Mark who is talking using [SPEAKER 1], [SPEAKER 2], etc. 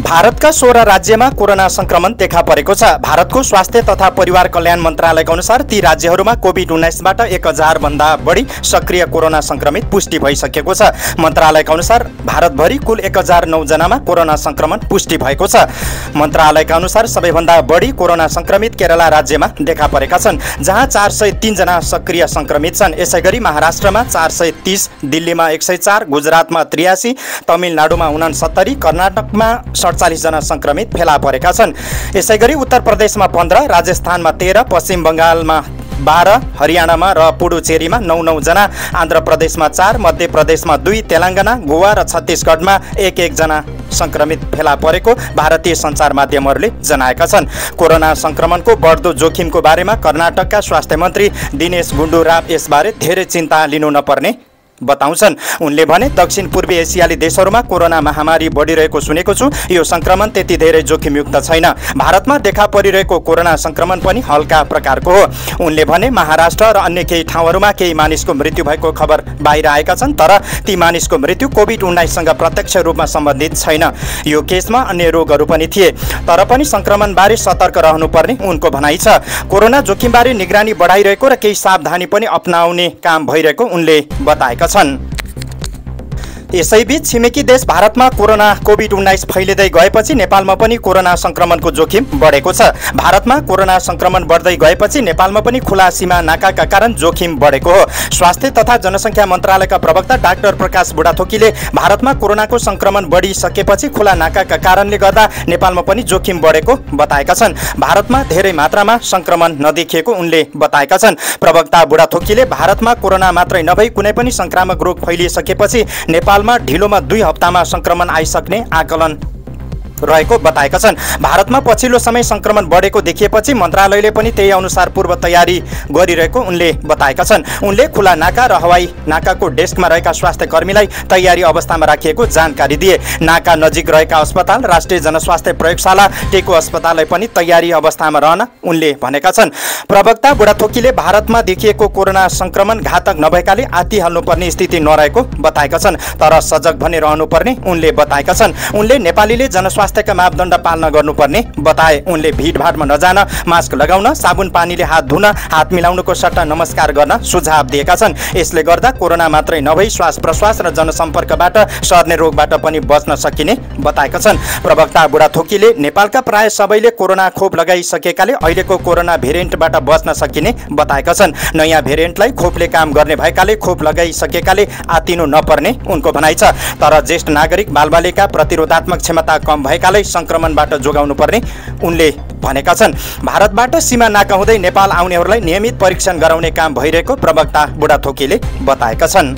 [SPEAKER 1] भारतका 16 राज्यमा कोरोना संक्रमण देखा परेको छ। भारतको स्वास्थ्य तथा परिवार कल्याण मन्त्रालयका अनुसार ती राज्यहरूमा कोभिड-19बाट 1000 भन्दा बढी सक्रिय कोरोना संक्रमित पुष्टि भइसकेको छ। मन्त्रालयका अनुसार भारतभरि कुल 1009 जनामा कोरोना संक्रमण पुष्टि भएको छ। मन्त्रालयका अनुसार सबैभन्दा बढी कोरोना संक्रमित केरला राज्यमा देखा परेका छन्, जहाँ 403 जना सक्रिय संक्रमित छन्। यसैगरी महाराष्ट्रमा 430, दिल्लीमा 104, गुजरातमा 83, तमिलनाडुमा 69, कर्नाटकमा 47 जना संक्रमित फेला परेका छन्। यसैगरी उत्तर प्रदेशमा 15, राजस्थानमा 13, पश्चिम बङ्गालमा 12, हरियाणामा र पुडुचेरीमा 9 जना, आन्ध्र प्रदेशमा 4, मध्य प्रदेशमा 2, तेलङ्गाना, गोवा र छत्तीसगढमा 1 जना संक्रमित फेला परेको भारतीय सञ्चार माध्यमहरूले जनाएका छन्। कोरोना संक्रमणको बढ्दो जोखिमको बारेमा कर्नाटकका स्वास्थ्य मन्त्री दिनेश गुन्डुराव यसबारे धेरै चिन्ता लिनु नपर्ने बताउँछन्। उनले भने दक्षिण पूर्वी एसियाली देशहरूमा कोरोना महामारी बढिरहेको सुनेको छु। यो संक्रमण त्यति धेरै जोखिमयुक्त छैन। भारतमा देखा परिरहेको कोरोना संक्रमण पनि हल्का प्रकारको हो। उनले भने महाराष्ट्र र अन्य केही ठाउँहरूमा केही मानिसको मृत्यु भएको खबर बाहिर आएका छन्, तर ती मानिसको मृत्यु कोभिड-19सँग प्रत्यक्ष रूपमा सम्बन्धित छैन। यो केसमा अन्य रोगहरू पनि थिए, तर पनि संक्रमणबारे सतर्क रहनुपर्ने उनको भनाइ छ। कोरोना जोखिमबारे निगरानी बढाइरहेको र केही सावधानी पनि अपनाउने काम भइरहेको उनले बताएका छन्। यसैबीच छिमेकी देश भारतमा कोभिड-19 फैलिँदै गएपछि नेपालमा पनि कोरोना संक्रमणको जोखिम बढेको छ। भारतमा कोरोना संक्रमण बढ्दै गएपछि नेपालमा पनि खुला सीमा नाकाका कारण जोखिम बढेको हो। स्वास्थ्य तथा जनसङ्ख्या मन्त्रालयका प्रवक्ता डाक्टर प्रकाश बुढाथोकीले भारतमा कोरोनाको संक्रमण बढिसकेपछि खुला नाकाका कारणले गर्दा नेपालमा पनि जोखिम बढेको बताएका छन्। भारतमा धेरै मात्रामा संक्रमण नदेखिएको उनले बताएका छन्। प्रवक्ता बुढाथोकीले भारतमा कोरोना मात्रै नभई कुनै पनि संक्रामक रोग फैलिसकेपछि नेपालमा ढिलोमा 2 हप्तामा संक्रमण आइसक्ने आकलन रहेको बताएका छन्। भारतमा पछिल्लो समय संक्रमण बढेको देखिएपछि मन्त्रालयले पनि त्यही अनुसार पूर्व तयारी गरिरहेको उनले बताएका छन्। उनले खुला नाका र हवाई नाकाको डेस्कमा रहेका स्वास्थ्य कर्मीलाई तयारी अवस्थामा राखिएको जानकारी दिए। नाका नजिक रहेका अस्पताल, राष्ट्रिय जनस्वास्थ्य प्रयोगशाला, टेको अस्पताललाई पनि तयारी अवस्थामा रहन उनले भनेका छन्। प्रवक्ता बुढाथोकीले भारतमा देखिएको कोरोना संक्रमण घातक नभएकाले आत्तिहाल्नुपर्ने स्थिति नरहेको बताएका छन्, तर सजग भने रहनुपर्ने उनले बताएका छन्। उनले नेपालीले जनस्वास्थ्यका मापदण्ड पालना गर्नुपर्ने बताए। उनले भिडभाडमा नजान, मास्क लगाउन, साबुन पानीले हात धुन, हात मिलाउनुको सट्टा नमस्कार गर्न सुझाव दिएका छन्। यसले गर्दा कोरोना मात्रै नभई श्वास प्रश्वास र जनसम्पर्कबाट सर्ने रोगबाट पनि बच्न सकिने बताएका छन्। प्रवक्ता बुढाथोकीले नेपालका प्राय सबैले कोरोना खोप लगाइसकेकाले अहिलेको कोरोना भेरिएन्टबाट बच्न सकिने बताएका छन्। नयाँ भेरिएन्टलाई खोपले काम गर्ने भएकाले खोप लगाइसकेकाले आत्तिनु नपर्ने उनको भनाइ छ। तर ज्येष्ठ नागरिक, बालबालिका प्रतिरोधात्मक क्षमता कम भएकाले संक्रमणबाट जोगाउनु पर्ने उनले भनेका छन्। भारतबाट सीमा नाका हुँदै नेपाल आउनेहरूलाई नियमित परीक्षण गराउने काम भइरहेको प्रवक्ता बुढाथोकीले बताएका छन्।